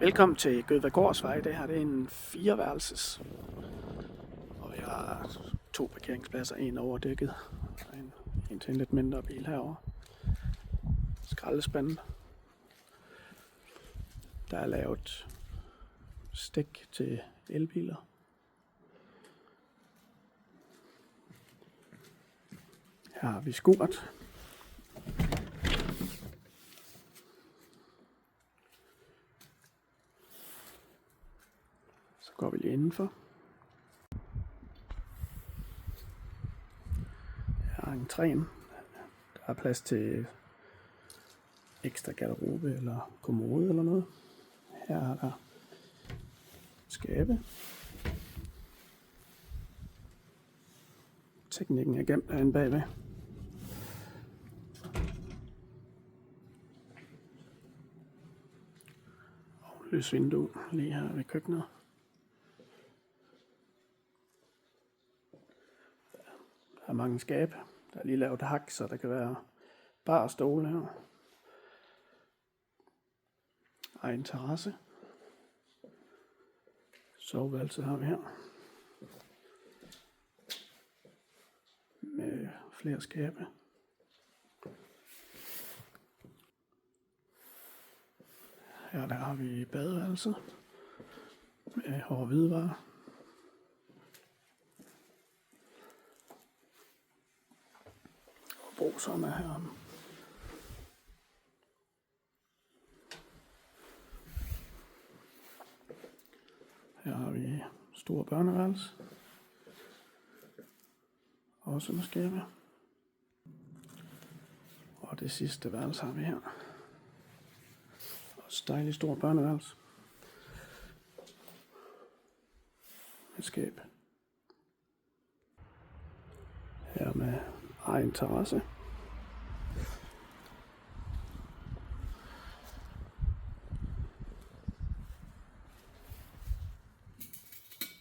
Velkommen til Gødvagårdsvej. Det her det er en 4-værelses. Og vi har 2 parkeringspladser, en over dækket og en til en lidt mindre bil herovre. Skraldespanden. Der er lavet stik til elbiler. Her har vi skuret. Så går vi lige indenfor. Her er entréen. Der er plads til ekstra garderobe eller kommode eller noget. Her er der skabe. Teknikken er gemt derinde bagved. Og lysvindue lige her ved køkkenet. Der er mange skabe. Der er lige lavet hak, så der kan være bar og stole her. Egen terrasse. Soveværelse har vi her. Med flere skabe. Her der har vi badeværelset. Med hårde hvidevarer. Og bruserne er her. Her har vi store børneværelse. Også med skabe. Og det sidste værelse har vi her. Også dejligt stort børneværelse. Med skab. Her med egen terrasse.